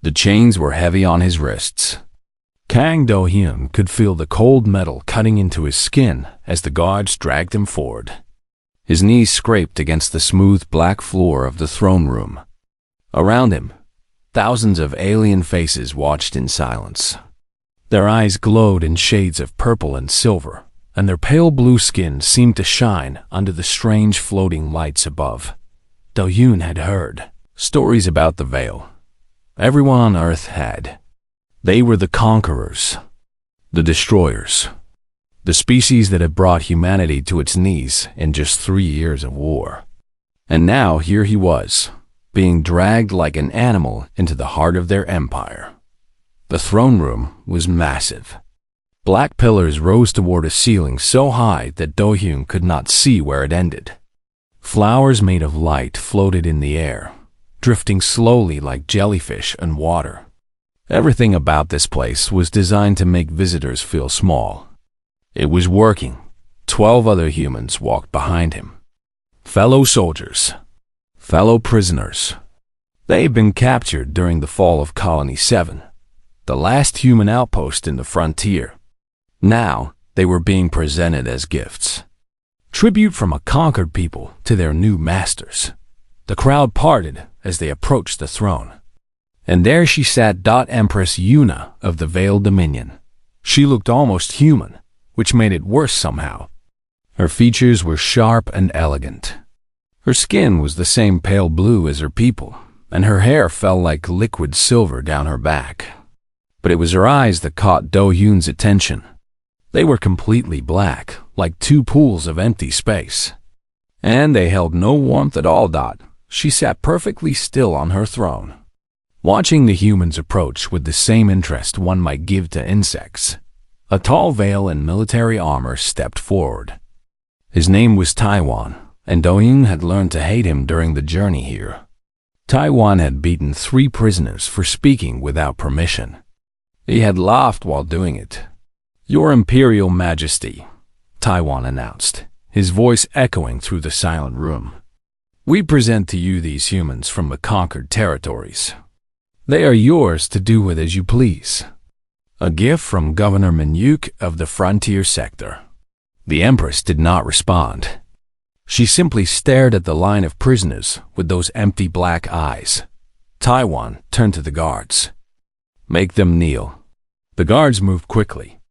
The chains were heavy on his wrists. Kang Do-hyun could feel the cold metal cutting into his skin as the guards dragged him forward. His knees scraped against the smooth black floor of the throne room. Around him, thousands of alien faces watched in silence. Their eyes glowed in shades of purple and silver, and their pale blue skin seemed to shine under the strange floating lights above. Do-hyun had heard stories about the Veil. Everyone on Earth had. They were the conquerors, the destroyers, the species that had brought humanity to its knees in just 3 years of war. And now here he was, being dragged like an animal into the heart of their empire. The throne room was massive. Black pillars rose toward a ceiling so high that Do-hyun could not see where it ended. Flowers made of light floated in the air, drifting slowly like jellyfish in water. Everything about this place was designed to make visitors feel small. It was working. 12 other humans walked behind him. Fellow soldiers. Fellow prisoners. They had been captured during the fall of Colony 7, the last human outpost in the frontier. Now, they were being presented as gifts. Tribute from a conquered people to their new masters. The crowd parted as they approached the throne. And there she sat, Empress Yuna of the Veiled Dominion. She looked almost human, which made it worse somehow. Her features were sharp and elegant. Her skin was the same pale blue as her people, and her hair fell like liquid silver down her back. But it was her eyes that caught Do-hyun's attention. They were completely black, like 2 pools of empty space. And they held no warmth at all. She sat perfectly still on her throne, watching the humans approach with the same interest one might give to insects. A tall Veil in military armor stepped forward. His name was Taiwan, and Do-hyun had learned to hate him during the journey here. Taiwan had beaten 3 prisoners for speaking without permission. He had laughed while doing it. "Your Imperial Majesty," Taiwan announced, his voice echoing through the silent room. "We present to you these humans from the conquered territories. They are yours to do with as you please. A gift from Governor Minhyuk of the Frontier Sector." The Empress did not respond. She simply stared at the line of prisoners with those empty black eyes. Taiwan turned to the guards. "Make them kneel." The guards moved quickly.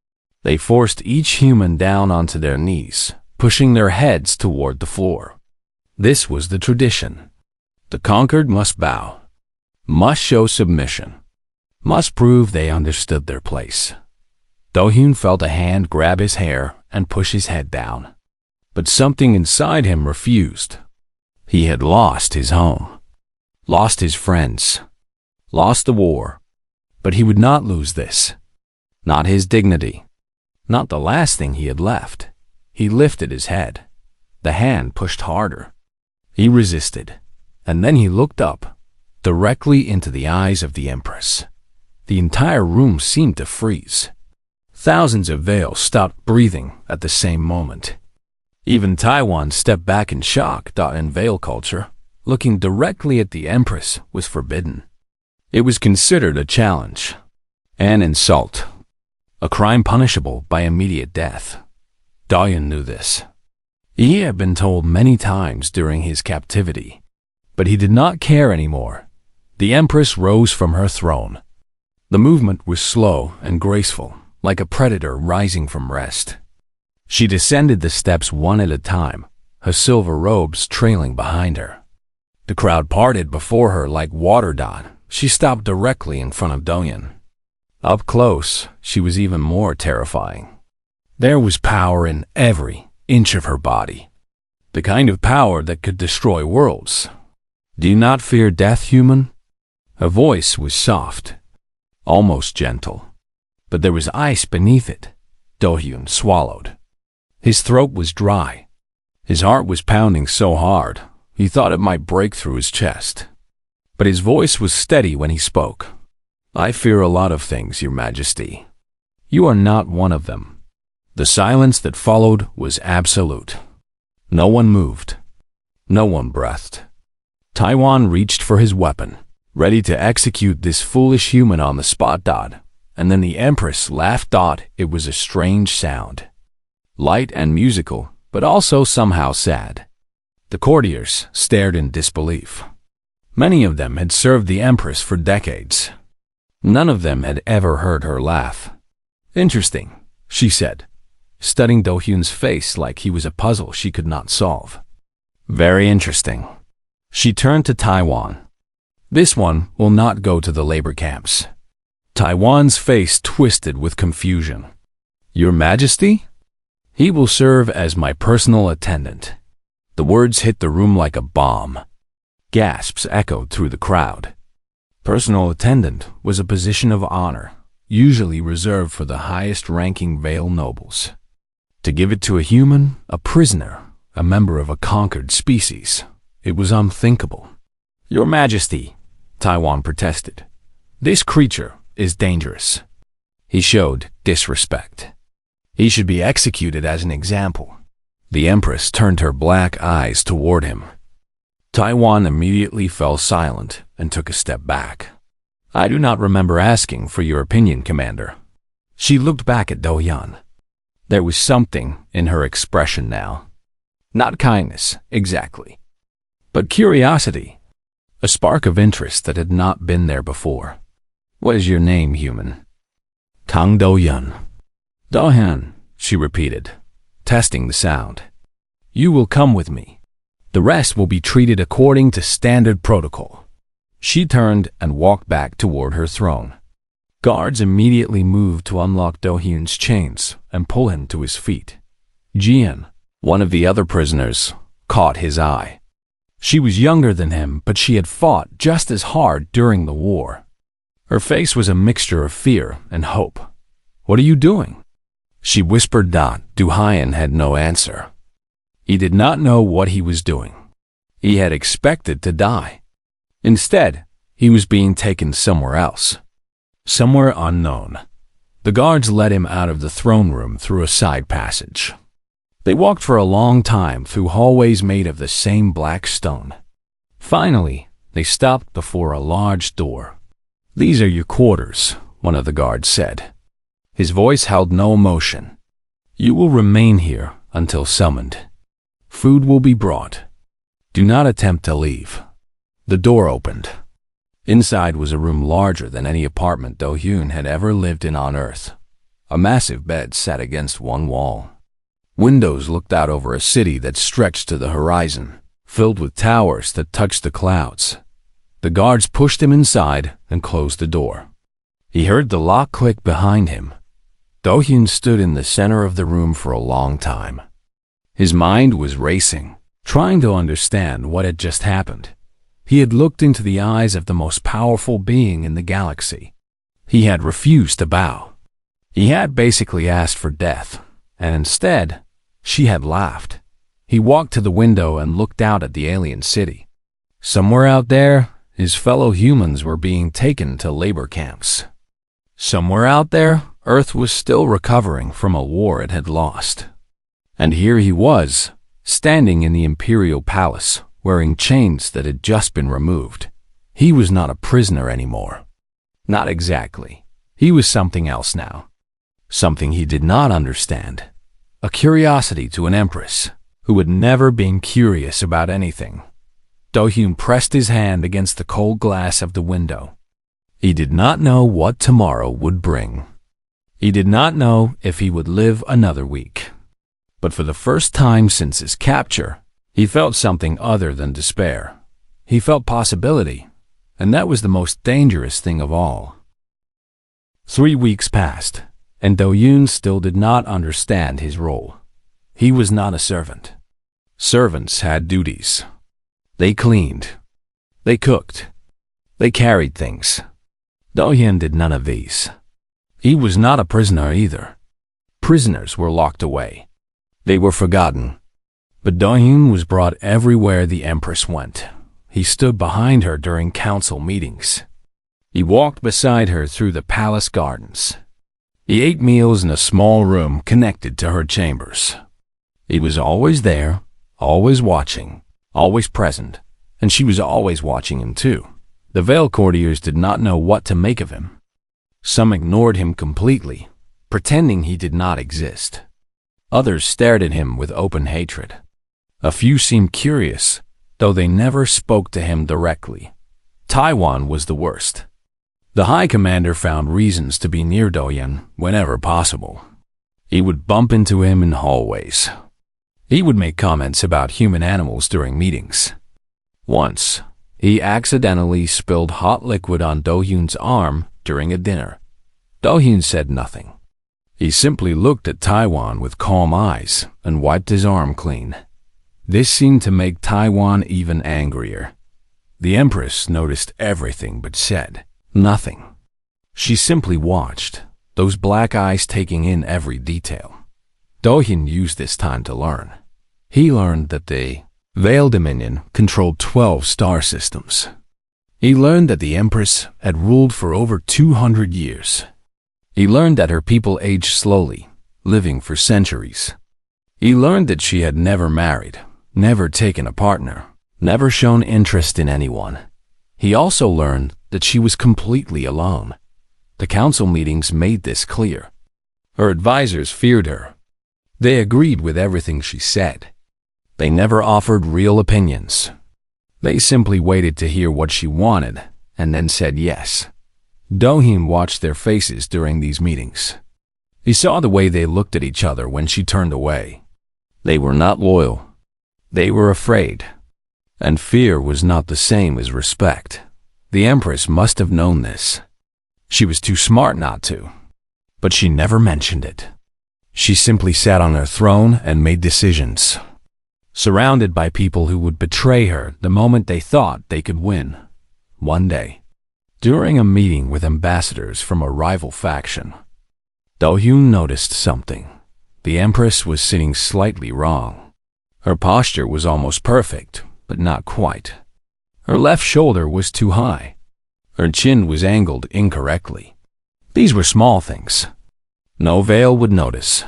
They forced each human down onto their knees, pushing their heads toward the floor. This was the tradition. The conquered must bow, must show submission, must prove they understood their place. Do-hyun felt a hand grab his hair and push his head down. But something inside him refused. He had lost his home, lost his friends, lost the war. But he would not lose this. Not his dignity. Not the last thing he had left. He lifted his head. The hand pushed harder. He resisted, and then he looked up, directly into the eyes of the Empress. The entire room seemed to freeze. Thousands of Veils stopped breathing at the same moment. Even Taiwan stepped back in shock. In Veil culture, looking directly at the Empress was forbidden. It was considered a challenge, an insult, a crime punishable by immediate death. Do-hyun knew this. He had been told many times during his captivity, but he did not care anymore. The Empress rose from her throne. The movement was slow and graceful, like a predator rising from rest. She descended the steps one at a time, her silver robes trailing behind her. The crowd parted before her like water. She stopped directly in front of Do-hyun. Up close, she was even more terrifying. There was power in every inch of her body. The kind of power that could destroy worlds. "Do you not fear death, human?" Her voice was soft, almost gentle. But there was ice beneath it. Do-hyun swallowed. His throat was dry. His heart was pounding so hard, he thought it might break through his chest. But his voice was steady when he spoke. "I fear a lot of things, Your Majesty. You are not one of them." The silence that followed was absolute. No one moved. No one breathed. Taiwan reached for his weapon. ready to execute this foolish human on the spot. And then the Empress laughed. It was a strange sound, light and musical, but also somehow sad. The courtiers stared in disbelief. Many of them had served the Empress for decades. None of them had ever heard her laugh. "Interesting," she said, studying Do-hyun's face like he was a puzzle she could not solve. "Very interesting." She turned to Taiwan. "This one will not go to the labor camps." Taiwan's face twisted with confusion. "Your Majesty? He will serve as my personal attendant." The words hit the room like a bomb. Gasps echoed through the crowd. Personal attendant was a position of honor, usually reserved for the highest-ranking Vale nobles. To give it to a human, a prisoner, a member of a conquered species, it was unthinkable. "Your Majesty," Taiwan protested, "this creature is dangerous." He showed disrespect. He should be executed as an example. The Empress turned her black eyes toward him. Taiwan immediately fell silent and took a step back. "I do not remember asking for your opinion, Commander." She looked back at Do-hyun. There was something in her expression now. Not kindness, exactly, but curiosity, a spark of interest that had not been there before. "What is your name, human?" "Kang Do-hyun." "Do-hyun," she repeated, testing the sound. "You will come with me. The rest will be treated according to standard protocol." She turned and walked back toward her throne. Guards immediately moved to unlock Do-hyun's chains and pull him to his feet. Jian, one of the other prisoners, caught his eye. She was younger than him, but she had fought just as hard during the war. Her face was a mixture of fear and hope. "What are you doing?" she whispered. Do-hyun had no answer. He did not know what he was doing. He had expected to die. Instead, he was being taken somewhere else. Somewhere unknown. The guards led him out of the throne room through a side passage. They walked for a long time through hallways made of the same black stone. Finally, they stopped before a large door. "These are your quarters," one of the guards said. His voice held no emotion. "You will remain here until summoned. Food will be brought. Do not attempt to leave." The door opened. Inside was a room larger than any apartment Do-hyun had ever lived in on Earth. A massive bed sat against one wall. Windows looked out over a city that stretched to the horizon, filled with towers that touched the clouds. The guards pushed him inside and closed the door. He heard the lock click behind him. Do-hyun stood in the center of the room for a long time. His mind was racing, trying to understand what had just happened. He had looked into the eyes of the most powerful being in the galaxy. He had refused to bow. He had basically asked for death, and instead, she had laughed. He walked to the window and looked out at the alien city. Somewhere out there, his fellow humans were being taken to labor camps. Somewhere out there, Earth was still recovering from a war it had lost. And here he was, standing in the Imperial Palace, wearing chains that had just been removed. He was not a prisoner anymore. Not exactly. He was something else now. Something he did not understand. A curiosity to an empress who had never been curious about anything. Do-hyun pressed his hand against the cold glass of the window. He did not know what tomorrow would bring. He did not know if he would live another week. But for the first time since his capture, he felt something other than despair. He felt possibility, and that was the most dangerous thing of all. 3 weeks passed, and Do-hyun still did not understand his role. He was not a servant. Servants had duties. They cleaned. They cooked. They carried things. Do-hyun did none of these. He was not a prisoner either. Prisoners were locked away. They were forgotten. But Do-hyun was brought everywhere the Empress went. He stood behind her during council meetings. He walked beside her through the palace gardens. He ate meals in a small room connected to her chambers. He was always there, always watching, always present, and she was always watching him too. The Veil courtiers did not know what to make of him. Some ignored him completely, pretending he did not exist. Others stared at him with open hatred. A few seemed curious, though they never spoke to him directly. Taiwan was the worst. The High Commander found reasons to be near Dohyun whenever possible. He would bump into him in hallways. He would make comments about human animals during meetings. Once, he accidentally spilled hot liquid on Dohyun's arm during a dinner. Dohyun said nothing. He simply looked at Taiwan with calm eyes and wiped his arm clean. This seemed to make Taiwan even angrier. The Empress noticed everything but said nothing. She simply watched, those black eyes taking in every detail. Dohyun used this time to learn. He learned that the Veil Dominion controlled 12 star systems. He learned that the Empress had ruled for over 200 years. He learned that her people aged slowly, living for centuries. He learned that she had never married, never taken a partner, never shown interest in anyone. He also learned that she was completely alone. The council meetings made this clear. Her advisors feared her. They agreed with everything she said. They never offered real opinions. They simply waited to hear what she wanted and then said yes. Dohyun watched their faces during these meetings. He saw the way they looked at each other when she turned away. They were not loyal. They were afraid. And fear was not the same as respect. The Empress must have known this. She was too smart not to. But she never mentioned it. She simply sat on her throne and made decisions, surrounded by people who would betray her the moment they thought they could win. One day, during a meeting with ambassadors from a rival faction, Dohyun noticed something. The Empress was sitting slightly wrong. Her posture was almost perfect, but not quite. Her left shoulder was too high. Her chin was angled incorrectly. These were small things. No Veil would notice.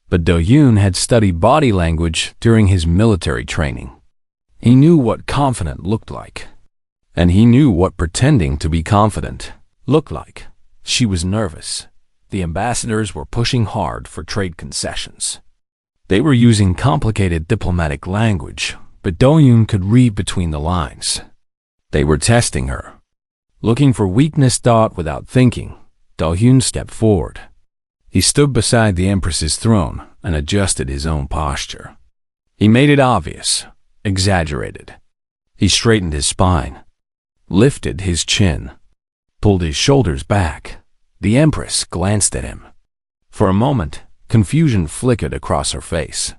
But Dohyun had studied body language during his military training. He knew what confident looked like. And he knew what pretending to be confident looked like. She was nervous. The ambassadors were pushing hard for trade concessions. They were using complicated diplomatic language, but Dohyun could read between the lines. They were testing her. Looking for weakness without thinking, Dohyun stepped forward. He stood beside the Empress's throne and adjusted his own posture. He made it obvious, exaggerated. He straightened his spine, lifted his chin, pulled his shoulders back. The Empress glanced at him. For a moment, confusion flickered across her face.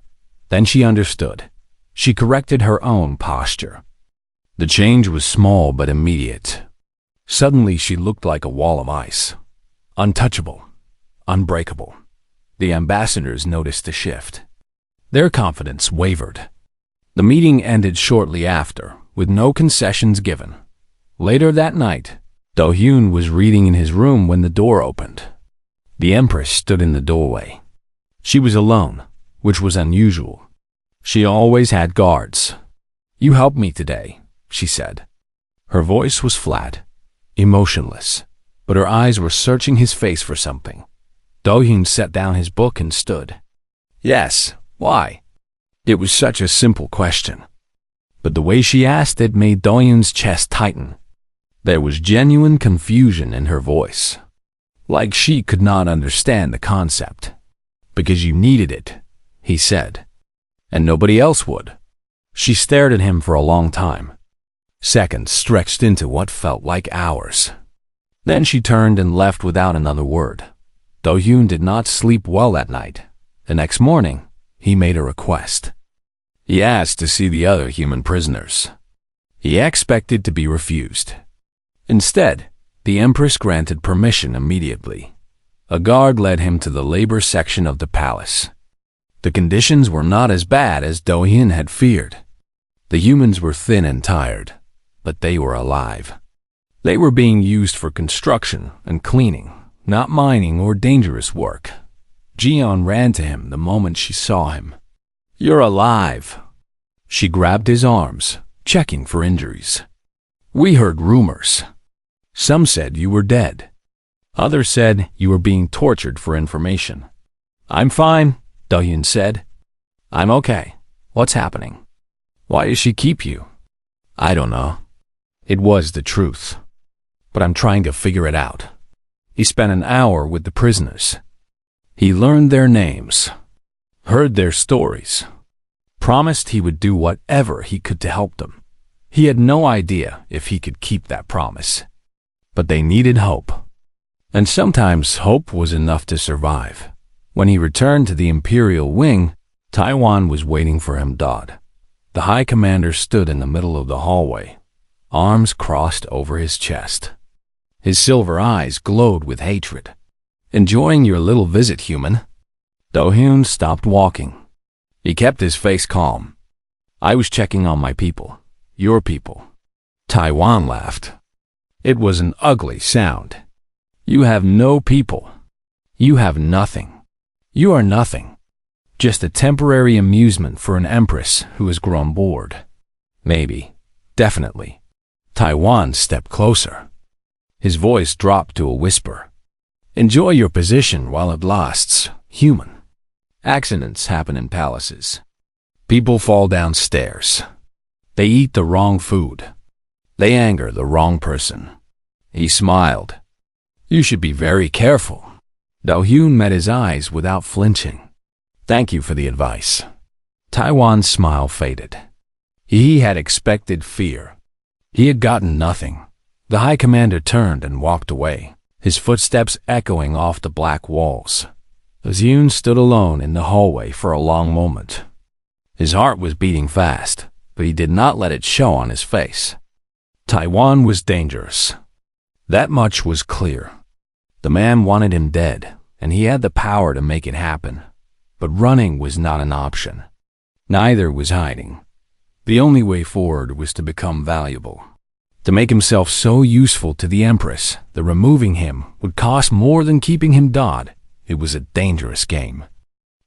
Then she understood. She corrected her own posture. The change was small but immediate. Suddenly she looked like a wall of ice. Untouchable, unbreakable. The ambassadors noticed the shift. Their confidence wavered. The meeting ended shortly after, with no concessions given. Later that night, Dohyun was reading in his room when the door opened. The Empress stood in the doorway. She was alone, which was unusual. She always had guards. "You helped me today," she said. Her voice was flat, emotionless, but her eyes were searching his face for something. Dohyun set down his book and stood. "Yes, why?" It was such a simple question. But the way she asked it made Dohyun's chest tighten. There was genuine confusion in her voice. Like she could not understand the concept. "Because you needed it," he said. "And nobody else would." She stared at him for a long time. Seconds stretched into what felt like hours. Then she turned and left without another word. Dohyun did not sleep well that night. The next morning, he made a request. He asked to see the other human prisoners. He expected to be refused. Instead, the Empress granted permission immediately. A guard led him to the labor section of the palace. The conditions were not as bad as Dohyun had feared. The humans were thin and tired, but they were alive. They were being used for construction and cleaning, not mining or dangerous work. Jiyeon ran to him the moment she saw him. "You're alive." She grabbed his arms, checking for injuries. We heard rumors. Some said you were dead. Others said you were being tortured for information. I'm fine, Do-hyun said. I'm okay. What's happening? Why does she keep you? I don't know. It was the truth. But I'm trying to figure it out. He spent an hour with the prisoners. He learned their names, heard their stories, promised he would do whatever he could to help them. He had no idea if he could keep that promise. But they needed hope. And sometimes hope was enough to survive. When he returned to the Imperial Wing, Taiwan was waiting for him. The High Commander stood in the middle of the hallway, arms crossed over his chest. His silver eyes glowed with hatred. Enjoying your little visit, human? Do-hyun stopped walking. He kept his face calm. I was checking on my people. Your people. Taiwan laughed. It was an ugly sound. You have no people. You have nothing. You are nothing. Just a temporary amusement for an empress who has grown bored. Maybe. Definitely. Taiwan stepped closer. His voice dropped to a whisper. Enjoy your position while it lasts, human. Accidents happen in palaces. People fall down stairs. They eat the wrong food. They anger the wrong person. He smiled. You should be very careful. Do-hyun met his eyes without flinching. Thank you for the advice. Taiwan's smile faded. He had expected fear. He had gotten nothing. The High Commander turned and walked away, his footsteps echoing off the black walls. Do-hyun stood alone in the hallway for a long moment. His heart was beating fast, but he did not let it show on his face. Taiwan was dangerous. That much was clear. The man wanted him dead, and he had the power to make it happen. But running was not an option. Neither was hiding. The only way forward was to become valuable. To make himself so useful to the Empress that removing him would cost more than keeping him dead. It was a dangerous game.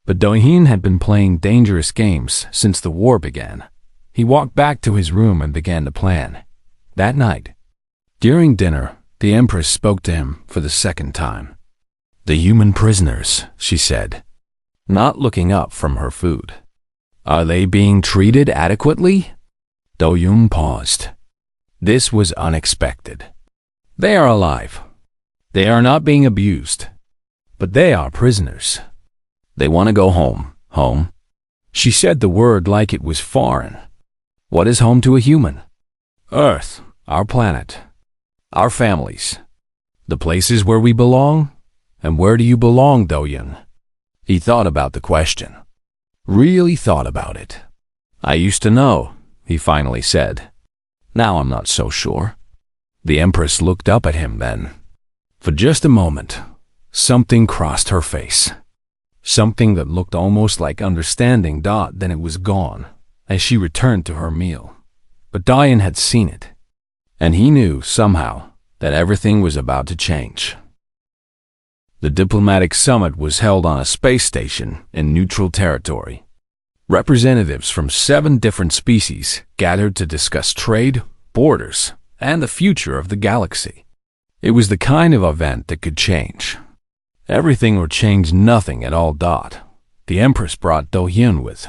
But Do-hyun had been playing dangerous games since the war began. He walked back to his room and began to plan. That night, during dinner, the Empress spoke to him for the second time. The human prisoners, she said, not looking up from her food. Are they being treated adequately? Do-hyun paused. This was unexpected. They are alive. They are not being abused. But they are prisoners. They want to go home. Home? She said the word like it was foreign. What is home to a human? Earth, our planet, our families, the places where we belong. And where do you belong, Do-hyun? He thought about the question. Really thought about it. I used to know, he finally said. Now I'm not so sure. The Empress looked up at him then. For just a moment, something crossed her face. Something that looked almost like understanding. Then it was gone, as she returned to her meal. But Do-hyun had seen it, and he knew, somehow, that everything was about to change. The diplomatic summit was held on a space station in neutral territory. Representatives from 7 different species gathered to discuss trade, borders, and the future of the galaxy. It was the kind of event that could change everything or change nothing at all. The Empress brought Do-hyun with.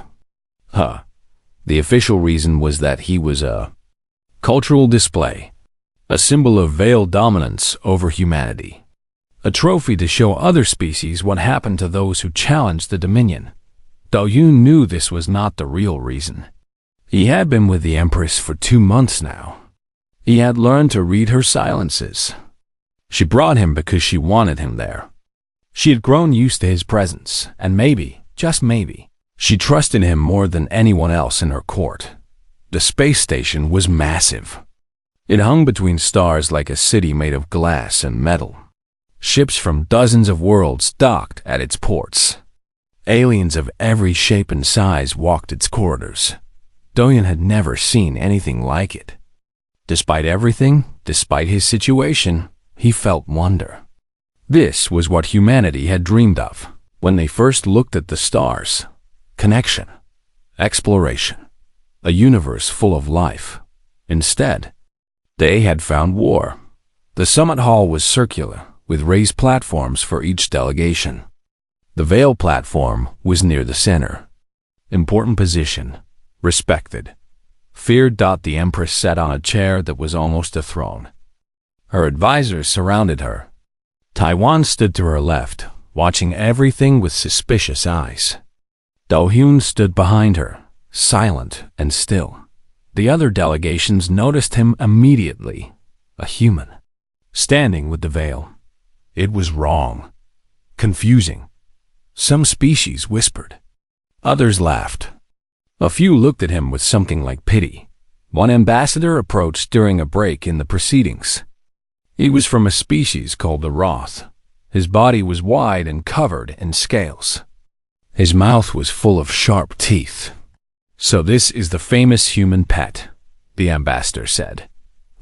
The official reason was that he was a cultural display, a symbol of veiled dominance over humanity, a trophy to show other species what happened to those who challenged the Dominion. Do-hyun knew this was not the real reason. He had been with the Empress for 2 months now. He had learned to read her silences. She brought him because she wanted him there. She had grown used to his presence, and maybe, just maybe, she trusted him more than anyone else in her court. The space station was massive. It hung between stars like a city made of glass and metal. Ships from dozens of worlds docked at its ports. Aliens of every shape and size walked its corridors. Do-hyun had never seen anything like it. Despite everything, despite his situation, he felt wonder. This was what humanity had dreamed of when they first looked at the stars. Connection, exploration, a universe full of life. Instead, They had found War. The summit hall was circular, with raised platforms for each delegation. The Veil platform was near the center. Important position. Respected. Feared. The Empress sat on a chair that was almost a throne. Her advisors surrounded her. Taiwan stood to her left, watching everything with suspicious eyes. Do-hyun stood behind her, silent and still. The other delegations noticed him immediately. A human. Standing with the veil. It was wrong. Confusing. Some species whispered. Others laughed. A few looked at him with something like pity. One ambassador approached during a break in the proceedings. He was from a species called the Roth. His body was wide and covered in scales. His mouth was full of sharp teeth. "So this is the famous human pet," the ambassador said,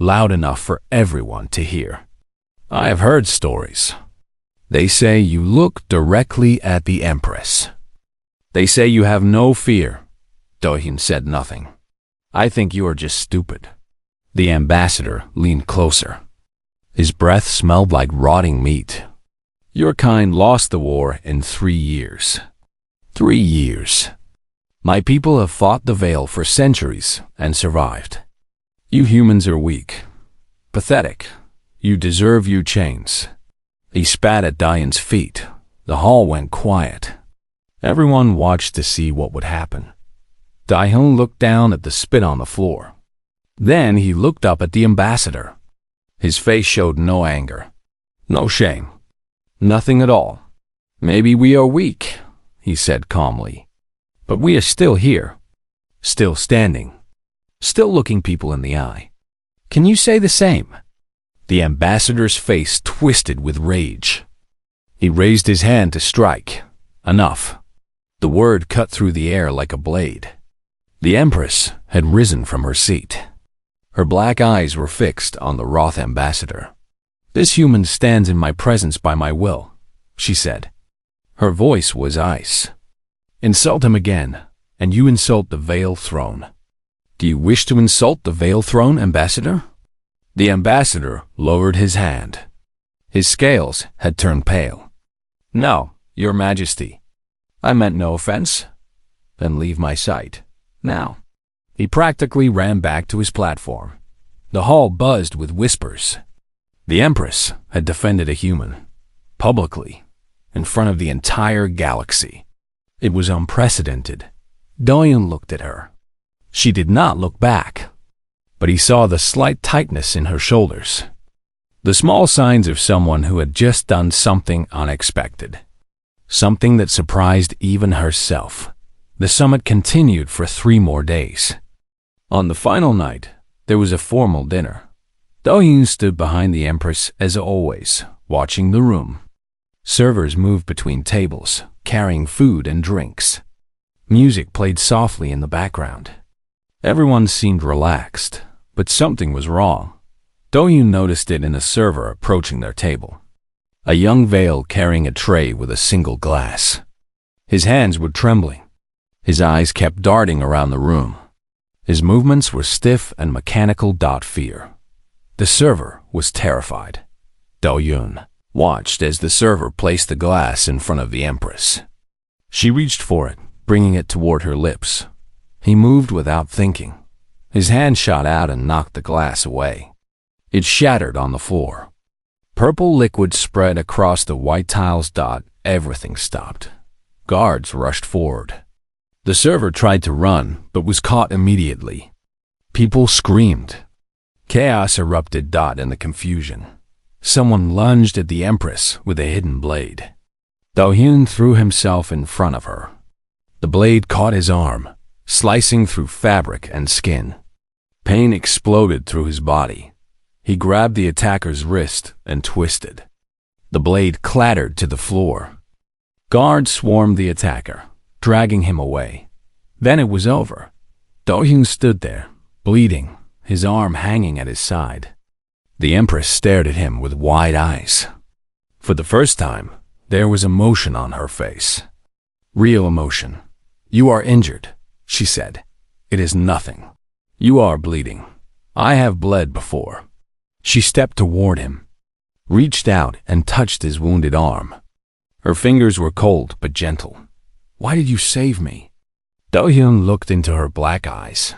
loud enough for everyone to hear. "I have heard stories. They say you look directly at the Empress. They say you have no fear." Do-hyun said nothing. "I think you are just stupid." The ambassador leaned closer. His breath smelled like rotting meat. "Your kind lost the war in 3 years. 3 years. My people have fought the Veil for centuries and survived. You humans are weak. Pathetic. You deserve your chains." He spat at Diane's feet. The hall went quiet. Everyone watched to see what would happen. Do-hyun looked down at the spit on the floor. Then he looked up at the ambassador. His face showed no anger, no shame, nothing at all. "Maybe we are weak," he said calmly. "But we are still here, still standing, still looking people in the eye. Can you say the same?" The ambassador's face twisted with rage. He raised his hand to strike. Enough. The word cut through the air like a blade. The Empress had risen from her seat. Her black eyes were fixed on the Roth ambassador. "This human stands in my presence by my will," she said. Her voice was ice. "Insult him again, and you insult the Veil throne." "Do you wish to insult the Veil throne, ambassador?" The ambassador lowered his hand. His scales had turned pale. "No, your majesty. I meant no offense. Then leave my sight. Now." He practically ran back to his platform. The hall buzzed with whispers. The Empress had defended a human, publicly, in front of the entire galaxy. It was unprecedented. Do-hyun looked at her. She did not look back, but he saw the slight tightness in her shoulders. The small signs of someone who had just done something unexpected. Something that surprised even herself. The summit continued for 3 more days. On the final night, there was a formal dinner. Do-hyun stood behind the Empress as always, watching the room. Servers moved between tables, carrying food and drinks. Music played softly in the background. Everyone seemed relaxed, but something was wrong. Do-hyun noticed it in a server approaching their table. A young Veil carrying a tray with a single glass. His hands were trembling. His eyes kept darting around the room. His movements were stiff and mechanical. Fear. The server was terrified. Do-hyun watched as the server placed the glass in front of the Empress. She reached for it, bringing it toward her lips. He moved without thinking. His hand shot out and knocked the glass away. It shattered on the floor. Purple liquid spread across the white tiles. Everything stopped. Guards rushed forward. The server tried to run, but was caught immediately. People screamed. Chaos erupted. In the confusion, someone lunged at the Empress with a hidden blade. Do-hyun threw himself in front of her. The blade caught his arm, slicing through fabric and skin. Pain exploded through his body. He grabbed the attacker's wrist and twisted. The blade clattered to the floor. Guards swarmed the attacker, dragging him away. Then it was over. Do-hyun stood there, bleeding, his arm hanging at his side. The Empress stared at him with wide eyes. For the first time, there was emotion on her face. Real emotion. "You are injured," she said. "It is nothing. You are bleeding. I have bled before. She stepped toward him, reached out and touched his wounded arm. Her fingers were cold but gentle. "Why did you save me?" Do-hyun looked into her black eyes.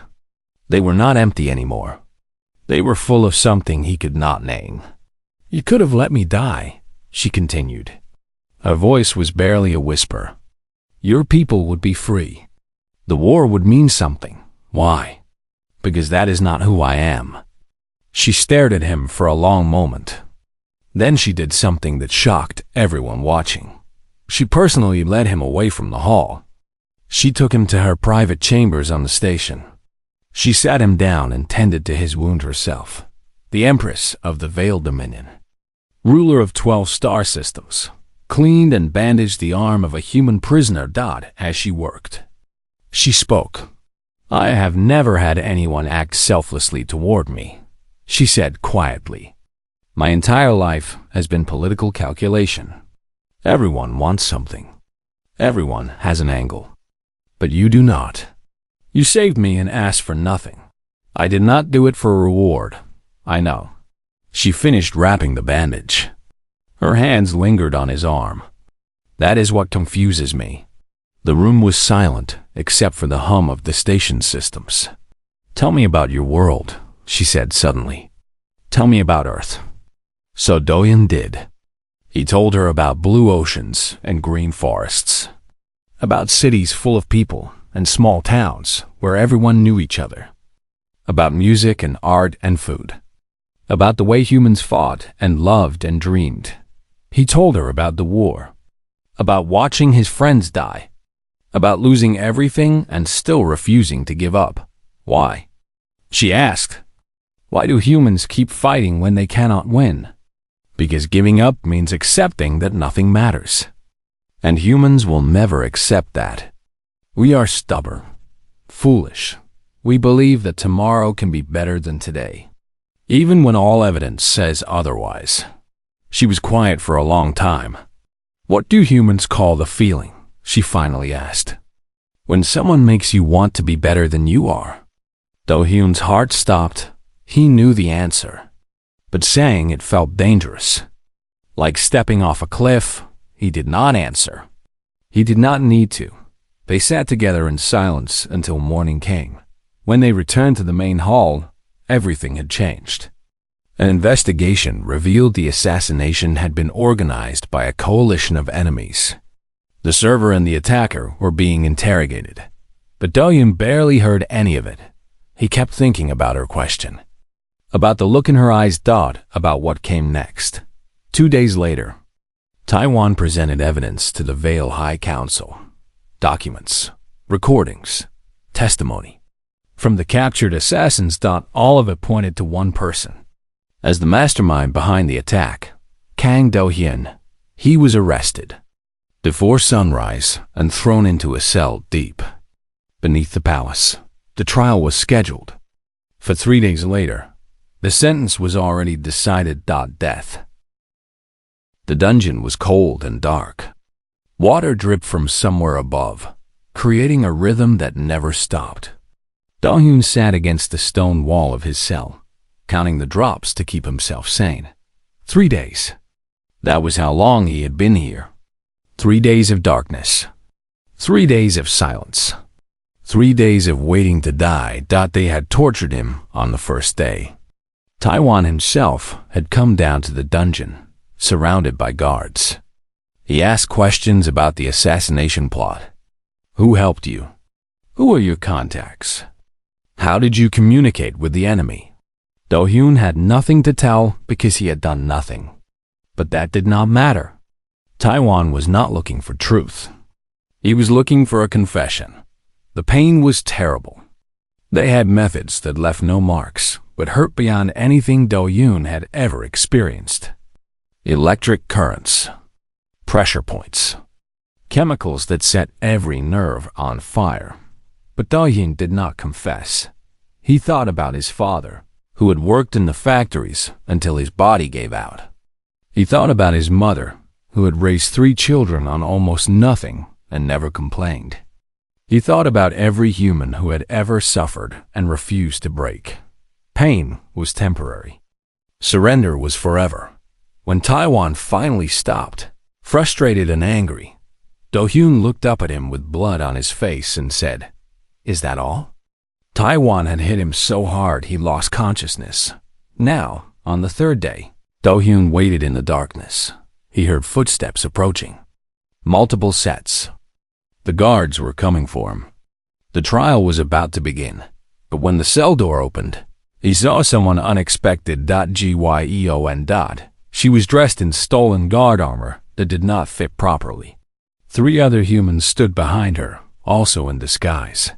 They were not empty anymore. They were full of something he could not name. "You could have let me die," she continued. Her voice was barely a whisper. "Your people would be free. The war would mean something. Why? Because that is not who I am." She stared at him for a long moment. Then she did something that shocked everyone watching. She personally led him away from the hall. She took him to her private chambers on the station. She sat him down and tended to his wound herself. The Empress of the Veiled Dominion, ruler of 12 star systems, cleaned and bandaged the arm of a human prisoner as she worked. She spoke. "I have never had anyone act selflessly toward me," she said quietly. "My entire life has been political calculation. Everyone wants something. Everyone has an angle. But you do not. You saved me and asked for nothing. I did not do it for a reward. I know." She finished wrapping the bandage. Her hands lingered on his arm. "That is what confuses me." The room was silent except for the hum of the station systems. "Tell me about your world," she said suddenly. "Tell me about Earth." So Do-hyun did. He told her about blue oceans and green forests, about cities full of people and small towns where everyone knew each other, about music and art and food, about the way humans fought and loved and dreamed. He told her about the war, about watching his friends die, about losing everything and still refusing to give up. Why? She asked. Why do humans keep fighting when they cannot win? Because giving up means accepting that nothing matters. And humans will never accept that. We are stubborn, foolish. We believe that tomorrow can be better than today, even when all evidence says otherwise. She was quiet for a long time. "What do humans call the feeling?" she finally asked. "When someone makes you want to be better than you are." Do-hyun's heart stopped. He knew the answer, but saying it felt dangerous. Like stepping off a cliff, he did not answer. He did not need to. They sat together in silence until morning came. When they returned to the main hall, everything had changed. An investigation revealed the assassination had been organized by a coalition of enemies. The server and the attacker were being interrogated, but Do-hyun barely heard any of it. He kept thinking about her question, about the look in her eyes, about what came next. 2 days later, Taiwan presented evidence to the Veil High Council. Documents, recordings, testimony. From the captured assassins, all of it pointed to one person. As the mastermind behind the attack, Kang Do-hyun, he was arrested before sunrise and thrown into a cell deep beneath the palace. The trial was scheduled for 3 days later. The sentence was already decided. Death. The dungeon was cold and dark. Water dripped from somewhere above, creating a rhythm that never stopped. Do-hyun sat against the stone wall of his cell, counting the drops to keep himself sane. 3 days. That was how long he had been here. 3 days of darkness. 3 days of silence. 3 days of waiting to die. They had tortured him on the first day. Taiwan himself had come down to the dungeon, surrounded by guards. He asked questions about the assassination plot. Who helped you? Who are your contacts? How did you communicate with the enemy? Do-hyun had nothing to tell because he had done nothing. But that did not matter. Taiwan was not looking for truth. He was looking for a confession. The pain was terrible. They had methods that left no marks, but hurt beyond anything Do-hyun had ever experienced. Electric currents, pressure points, chemicals that set every nerve on fire. But Do-hyun did not confess. He thought about his father, who had worked in the factories until his body gave out. He thought about his mother, who had raised 3 children on almost nothing and never complained. He thought about every human who had ever suffered and refused to break. Pain was temporary. Surrender was forever. When Taiwan finally stopped, frustrated and angry, Do-hyun looked up at him with blood on his face and said, "Is that all?" Taiwan had hit him so hard he lost consciousness. Now, on the third day, Do-hyun waited in the darkness. He heard footsteps approaching. Multiple sets. The guards were coming for him. The trial was about to begin, but when the cell door opened, he saw someone unexpected. Gyeon. She was dressed in stolen guard armor that did not fit properly. 3 other humans stood behind her, also in disguise.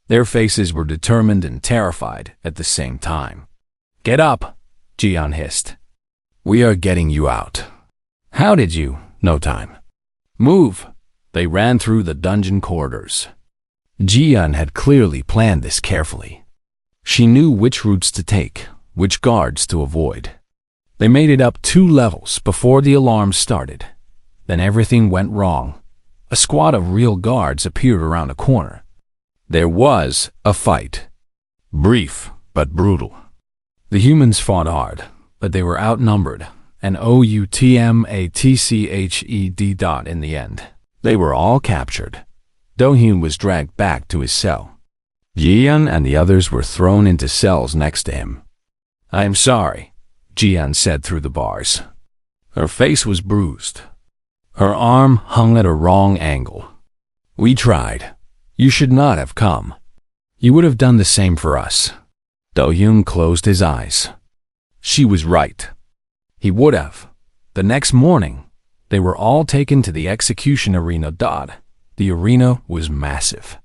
Their faces were determined and terrified at the same time. "Get up," Jian hissed. "We are getting you out." "How did you? No time." "Move." They ran through the dungeon corridors. Jian had clearly planned this carefully. She knew which routes to take, which guards to avoid. They made it up 2 levels before the alarm started. Then everything went wrong. A squad of real guards appeared around a corner. There was a fight. Brief, but brutal. The humans fought hard, but they were outnumbered, and outmatched. In the end, they were all captured. Do-hyun was dragged back to his cell. Jian and the others were thrown into cells next to him. "I am sorry," Jian said through the bars. Her face was bruised. Her arm hung at a wrong angle. "We tried. You should not have come. You would have done the same for us." Do-hyun closed his eyes. She was right. He would have. The next morning, they were all taken to the execution arena. The arena was massive.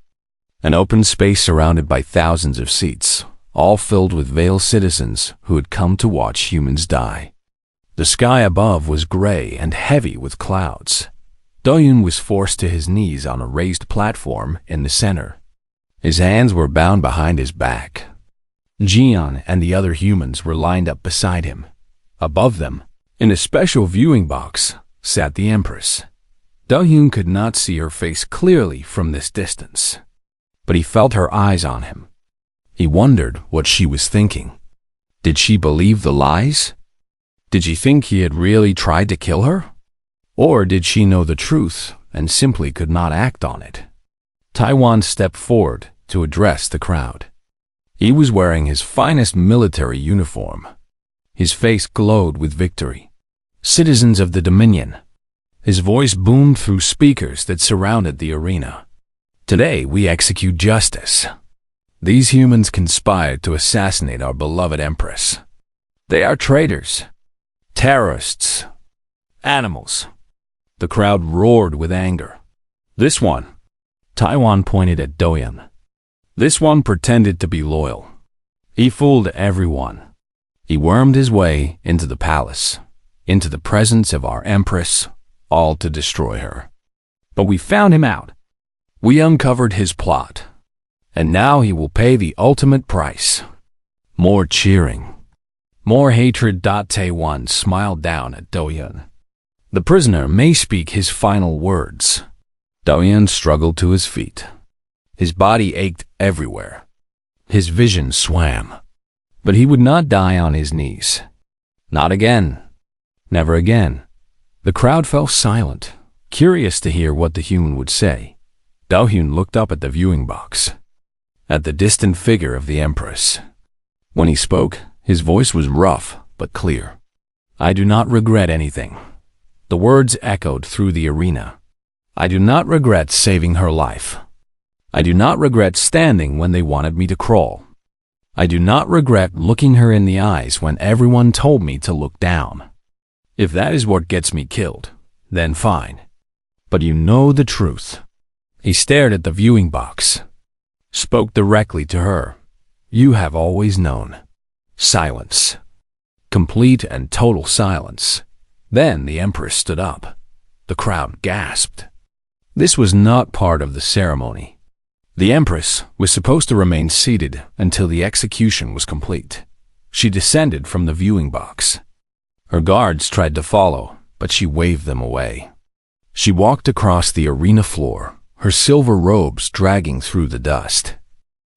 An open space surrounded by thousands of seats, all filled with veiled citizens who had come to watch humans die. The sky above was gray and heavy with clouds. Do-hyun was forced to his knees on a raised platform in the center. His hands were bound behind his back. Jian and the other humans were lined up beside him. Above them, in a special viewing box, sat the Empress. Do-hyun could not see her face clearly from this distance, but he felt her eyes on him. He wondered what she was thinking. Did she believe the lies? Did she think he had really tried to kill her? Or did she know the truth and simply could not act on it? Taiwan stepped forward to address the crowd. He was wearing his finest military uniform. His face glowed with victory. "Citizens of the Dominion." His voice boomed through speakers that surrounded the arena. "Today we execute justice. These humans conspired to assassinate our beloved Empress. They are traitors, terrorists, animals." The crowd roared with anger. "This one," Taiwan pointed at Do-hyun. "This one pretended to be loyal. He fooled everyone. He wormed his way into the palace, into the presence of our Empress, all to destroy her. But we found him out. We uncovered his plot, and now he will pay the ultimate price." More cheering. More hatred. Taiwan smiled down at Do-hyun. "The prisoner may speak his final words." Do-hyun struggled to his feet. His body ached everywhere. His vision swam. But he would not die on his knees. Not again. Never again. The crowd fell silent, curious to hear what the human would say. Do-hyun looked up at the viewing box, at the distant figure of the Empress. When he spoke, his voice was rough but clear. "I do not regret anything." The words echoed through the arena. "I do not regret saving her life. I do not regret standing when they wanted me to crawl. I do not regret looking her in the eyes when everyone told me to look down. If that is what gets me killed, then fine. But you know the truth." He stared at the viewing box, spoke directly to her. "You have always known." Silence. Complete and total silence. Then the Empress stood up. The crowd gasped. This was not part of the ceremony. The Empress was supposed to remain seated until the execution was complete. She descended from the viewing box. Her guards tried to follow, but she waved them away. She walked across the arena floor, her silver robes dragging through the dust.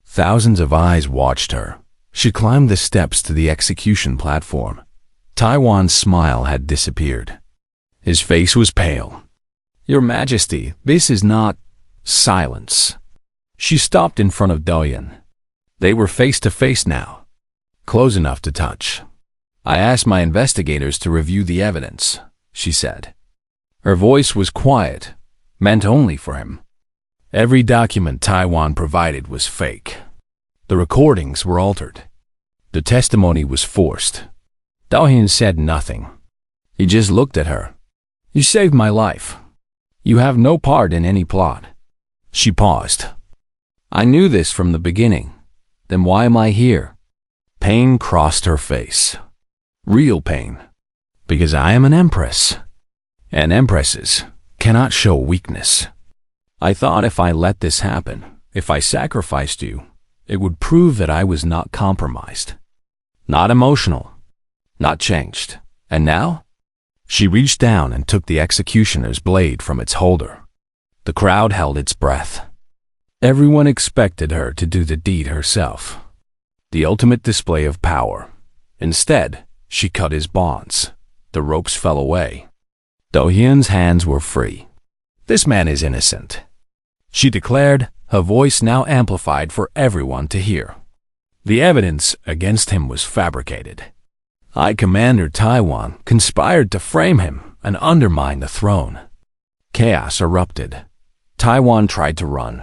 Thousands of eyes watched her. She climbed the steps to the execution platform. Taiwan's smile had disappeared. His face was pale. "Your Majesty, this is not—" Silence. She stopped in front of Douyin. They were face to face now, close enough to touch. "I asked my investigators to review the evidence," she said. Her voice was quiet, meant only for him. Every document Taiwan provided was fake. The recordings were altered. The testimony was forced. Douyin said nothing. He just looked at her. "You saved my life. You have no part in any plot." She paused. "I knew this from the beginning. Then why am I here?" Pain crossed her face. Real pain. Because I am an empress. And empresses cannot show weakness. I thought if I let this happen, if I sacrificed you, it would prove that I was not compromised. Not emotional. Not changed. And now? She reached down and took the executioner's blade from its holder. The crowd held its breath. Everyone expected her to do the deed herself. The ultimate display of power. Instead, she cut his bonds. The ropes fell away. Dohyun's hands were free. "This man is innocent," she declared, her voice now amplified for everyone to hear. The evidence against him was fabricated. High Commander Taiwan conspired to frame him and undermine the throne. Chaos erupted. Taiwan tried to run.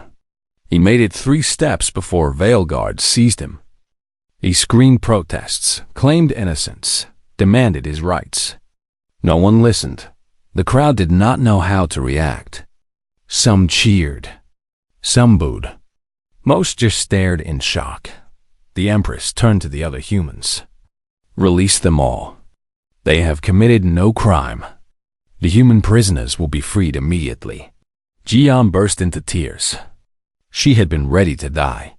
He made it 3 steps before Veil Guards seized him. He screamed protests, claimed innocence, demanded his rights. No one listened. The crowd did not know how to react. Some cheered. Some booed. Most just stared in shock. The Empress turned to the other humans. "Release them all. They have committed no crime. The human prisoners will be freed immediately." Jian burst into tears. She had been ready to die.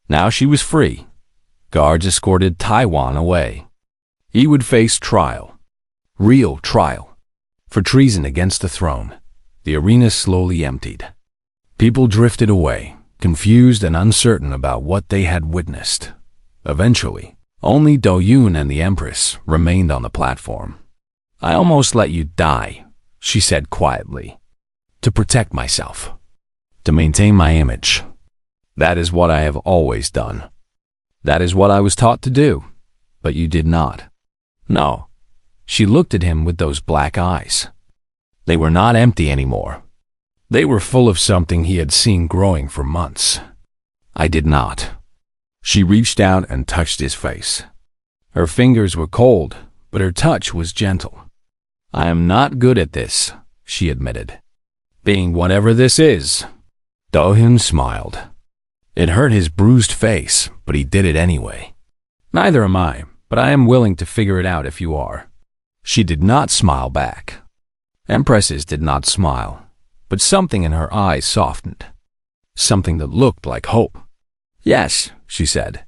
Now she was free. Guards escorted Taiwan away. He would face trial. Real trial. For treason against the throne. The arena slowly emptied. People drifted away, confused and uncertain about what they had witnessed. Eventually, only Douyin and the Empress remained on the platform. "I almost let you die," she said quietly. "To protect myself. To maintain my image. That is what I have always done. That is what I was taught to do. But you did not." "No." She looked at him with those black eyes. They were not empty anymore. They were full of something he had seen growing for months. "I did not." She reached out and touched his face. Her fingers were cold, but her touch was gentle. "I am not good at this," she admitted. "Being whatever this is." Douyin smiled. It hurt his bruised face, but he did it anyway. "Neither am I, but I am willing to figure it out if you are." She did not smile back. Empresses did not smile, but something in her eyes softened. Something that looked like hope. "Yes," she said.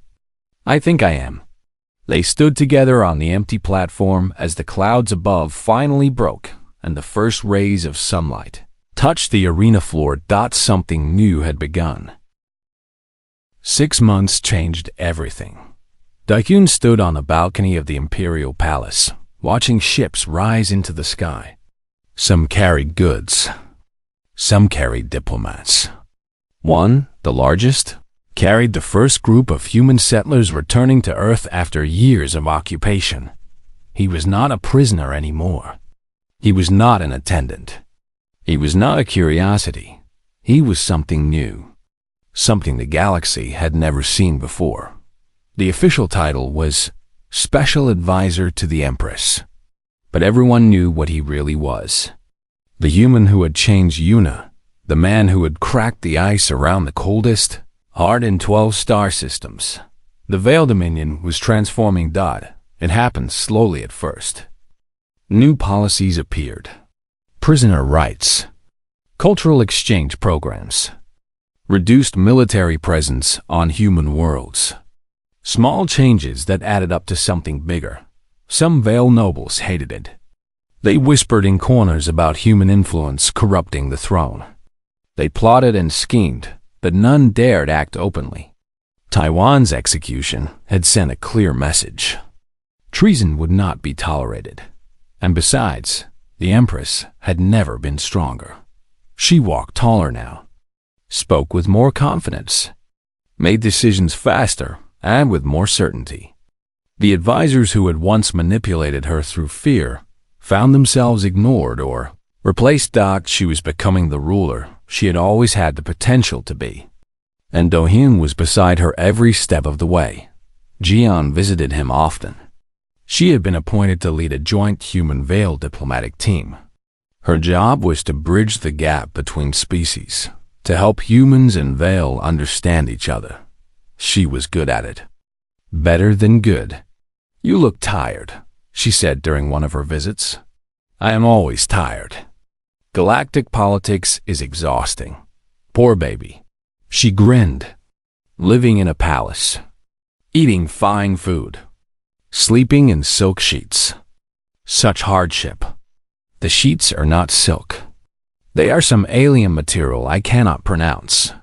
"I think I am." They stood together on the empty platform as the clouds above finally broke and the first rays of sunlight touched the arena floor. Something new had begun. 6 months changed everything. Douyin stood on the balcony of the Imperial Palace, watching ships rise into the sky. Some carried goods. Some carried diplomats. One, the largest, carried the first group of human settlers returning to Earth after years of occupation. He was not a prisoner anymore. He was not an attendant. He was not a curiosity. He was something new. Something the galaxy had never seen before. The official title was Special Advisor to the Empress. But everyone knew what he really was. The human who had changed Yuna, the man who had cracked the ice around the coldest, hardened 12 star systems. The Veil Dominion was transforming Dot. It happened slowly at first. New policies appeared. Prisoner rights. Cultural exchange programs. Reduced military presence on human worlds. Small changes that added up to something bigger. Some Veil nobles hated it. They whispered in corners about human influence corrupting the throne. They plotted and schemed, but none dared act openly. Taiwan's execution had sent a clear message. Treason would not be tolerated. And besides, the Empress had never been stronger. She walked taller now, spoke with more confidence, made decisions faster and with more certainty. The advisors who had once manipulated her through fear found themselves ignored or replaced. She was becoming the ruler she had always had the potential to be. And Do-hyun was beside her every step of the way. Jian visited him often. She had been appointed to lead a joint human-Veil diplomatic team. Her job was to bridge the gap between species, to help humans and Veil understand each other. She was good at it. Better than good. "You look tired," she said during one of her visits. "I am always tired. Galactic politics is exhausting. Poor baby." She grinned. Living in a palace. Eating fine food. Sleeping in silk sheets. Such hardship. The sheets are not silk. They are some alien material I cannot pronounce.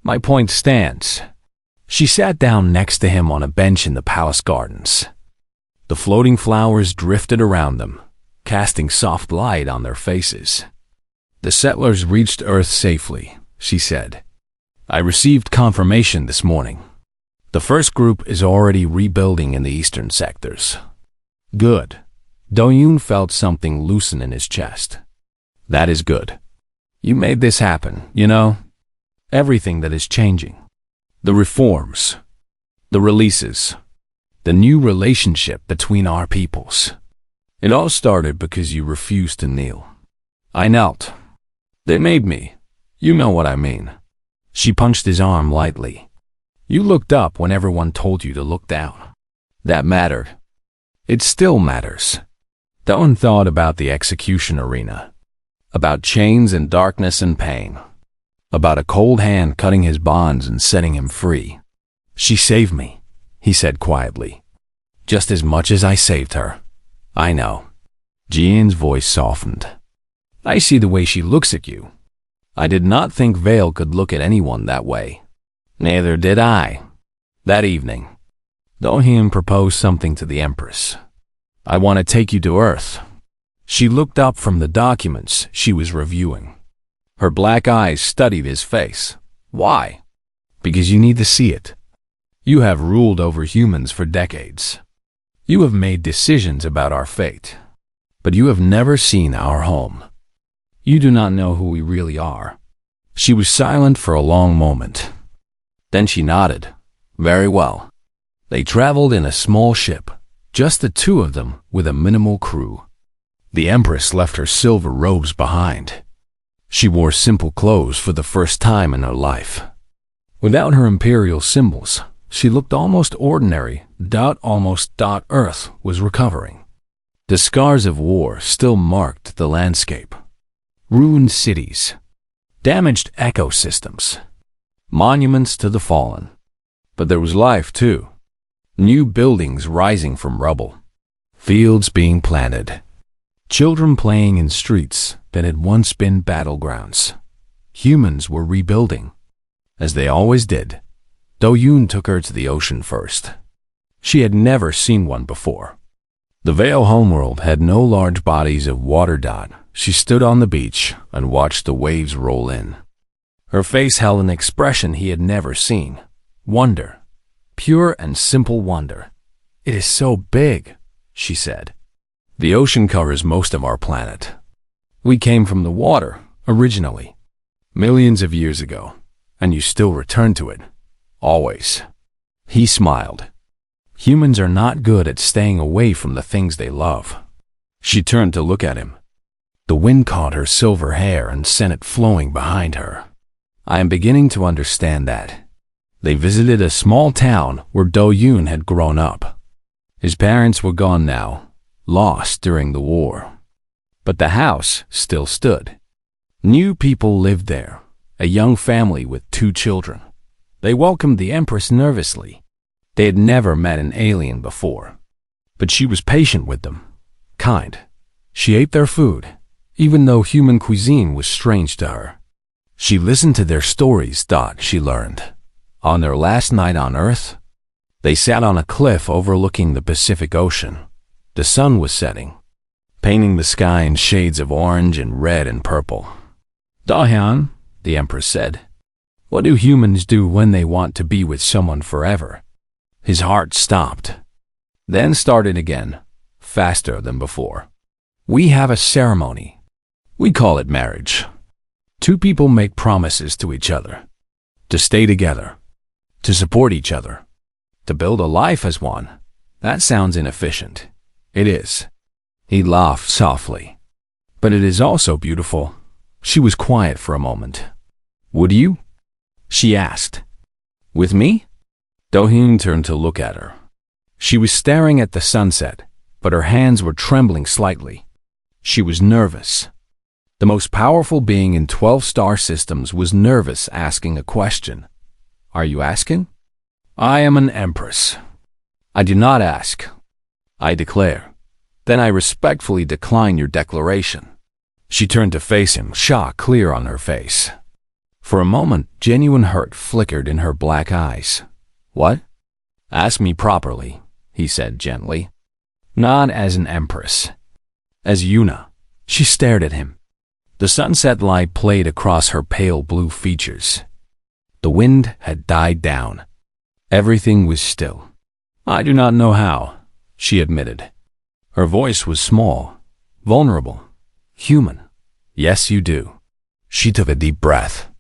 My point stands. She sat down next to him on a bench in the palace gardens. The floating flowers drifted around them, casting soft light on their faces. "The settlers reached Earth safely," she said. "I received confirmation this morning. The first group is already rebuilding in the eastern sectors." "Good." Do-hyun felt something loosen in his chest. "That is good. You made this happen, you know? Everything that is changing. The reforms. The releases. The new relationship between our peoples. It all started because you refused to kneel. I knelt. They made me. You know what I mean." She punched his arm lightly. "You looked up when everyone told you to look down. That mattered. It still matters." Do-hyun thought about the execution arena, about chains and darkness and pain, about a cold hand cutting his bonds and setting him free. "She saved me," he said quietly. "Just as much as I saved her." "I know." Jian's voice softened. "I see the way she looks at you. I did not think Veil could look at anyone that way." "Neither did I." That evening, Do-hyun proposed something to the Empress. "I want to take you to Earth." She looked up from the documents she was reviewing. Her black eyes studied his face. "Why?" "Because you need to see it. You have ruled over humans for decades. You have made decisions about our fate. But you have never seen our home. You do not know who we really are." She was silent for a long moment. Then she nodded. "Very well." They traveled in a small ship, just the two of them with a minimal crew. The Empress left her silver robes behind. She wore simple clothes for the first time in her life. Without her imperial symbols, she looked almost ordinary. Earth was recovering. The scars of war still marked the landscape. Ruined cities, damaged ecosystems, monuments to the fallen. But there was life too. New buildings rising from rubble, fields being planted, children playing in streets that had once been battlegrounds. Humans were rebuilding, as they always did. Do-hyun took her to the ocean first. She had never seen one before. The Veil homeworld had no large bodies of water. She stood on the beach and watched the waves roll in. Her face held an expression he had never seen. Wonder. Pure and simple wonder. "It is so big," she said. "The ocean covers most of our planet. We came from the water, originally, millions of years ago, and you still return to it. Always." He smiled. "Humans are not good at staying away from the things they love." She turned to look at him. The wind caught her silver hair and sent it flowing behind her. "I am beginning to understand that." They visited a small town where Do-hyun had grown up. His parents were gone now, lost during the war. But the house still stood. New people lived there, a young family with 2 children. They welcomed the Empress nervously. They had never met an alien before. But she was patient with them, kind. She ate their food, even though human cuisine was strange to her. She listened to their stories. She learned. On their last night on Earth, They sat on a cliff overlooking the Pacific Ocean. The sun was setting, painting the sky in shades of orange and red and purple. "Dahyun," the Empress said, "what do humans do when they want to be with someone forever?" His heart stopped, then started again, faster than before. "We have a ceremony. We call it marriage. Two people make promises to each other, to stay together, to support each other, to build a life as one. That sounds inefficient. It is." He laughed softly. "But it is also beautiful." She was quiet for a moment. "Would you?" she asked. "With me?" Do-hyun turned to look at her. She was staring at the sunset, but her hands were trembling slightly. She was nervous. The most powerful being in 12 star systems was nervous asking a question. "Are you asking?" "I am an empress. I do not ask. I declare. Then I respectfully decline your declaration." She turned to face him, shock clear on her face. For a moment, genuine hurt flickered in her black eyes. "What?" "Ask me properly," he said gently. "Not as an empress. As Yuna." She stared at him. The sunset light played across her pale blue features. The wind had died down. Everything was still. "I do not know how," she admitted. Her voice was small, vulnerable, human. "Yes, you do." She took a deep breath.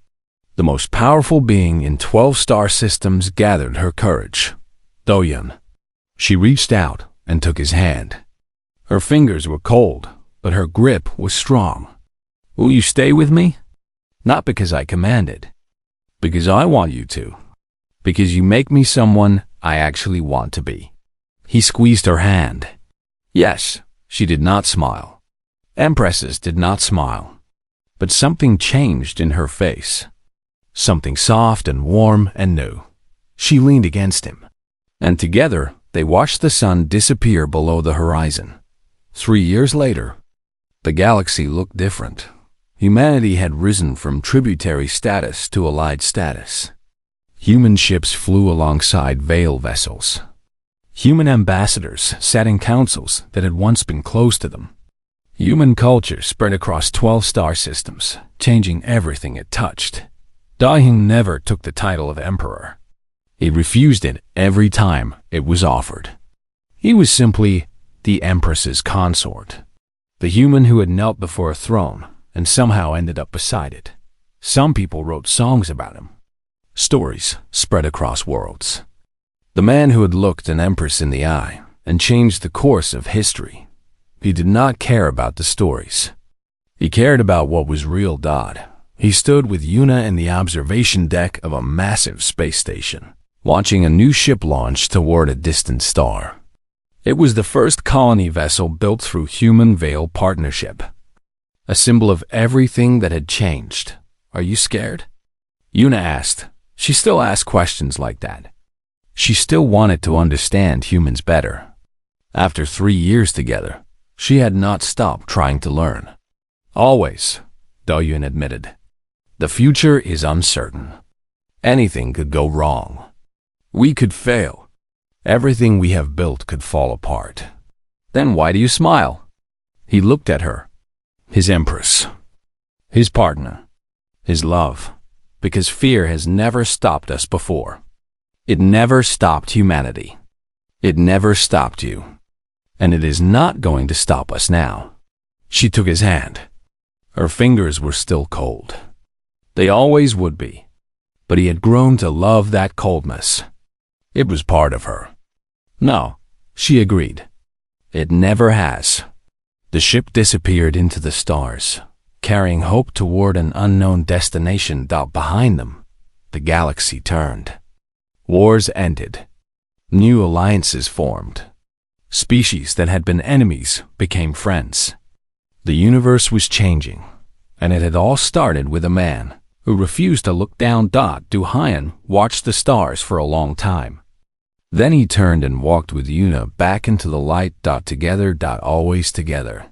The most powerful being in 12 star systems gathered her courage. "Do-hyun." She reached out and took his hand. Her fingers were cold, but her grip was strong. "Will you stay with me?" "Not because I commanded. Because I want you to. Because you make me someone I actually want to be." He squeezed her hand. Yes, she did not smile. Empresses did not smile. But something changed in her face. Something soft and warm and new. She leaned against him. And together, they watched the sun disappear below the horizon. 3 years later, the galaxy looked different. Humanity had risen from tributary status to allied status. Human ships flew alongside Veil vessels. Human ambassadors sat in councils that had once been closed to them. Human culture spread across 12 star systems, changing everything it touched. Do-hyun never took the title of emperor. He refused it every time it was offered. He was simply the empress's consort, the human who had knelt before a throne and somehow ended up beside it. Some people wrote songs about him. Stories spread across worlds. The man who had looked an empress in the eye and changed the course of history. He did not care about the stories. He cared about what was real. He stood with Yuna in the observation deck of a massive space station, watching a new ship launch toward a distant star. It was the first colony vessel built through human-Veil partnership. A symbol of everything that had changed. "Are you scared?" Yuna asked. She still asked questions like that. She still wanted to understand humans better. After 3 years together, she had not stopped trying to learn. "Always," Do-hyun admitted. "The future is uncertain. Anything could go wrong. We could fail. Everything we have built could fall apart." "Then why do you smile?" He looked at her. His empress. His partner. His love. Because fear has never stopped us before. It never stopped humanity. It never stopped you. And it is not going to stop us now. She took his hand. Her fingers were still cold. They always would be. But he had grown to love that coldness. It was part of her. "No," she agreed. "It never has." The ship disappeared into the stars, carrying hope toward an unknown destination. Behind them, the galaxy turned. Wars ended. New alliances formed. Species that had been enemies became friends. The universe was changing, and it had all started with a man who refused to look down. Do-hyun watched the stars for a long time. Then he turned and walked with Yuna back into the light. Together, always together.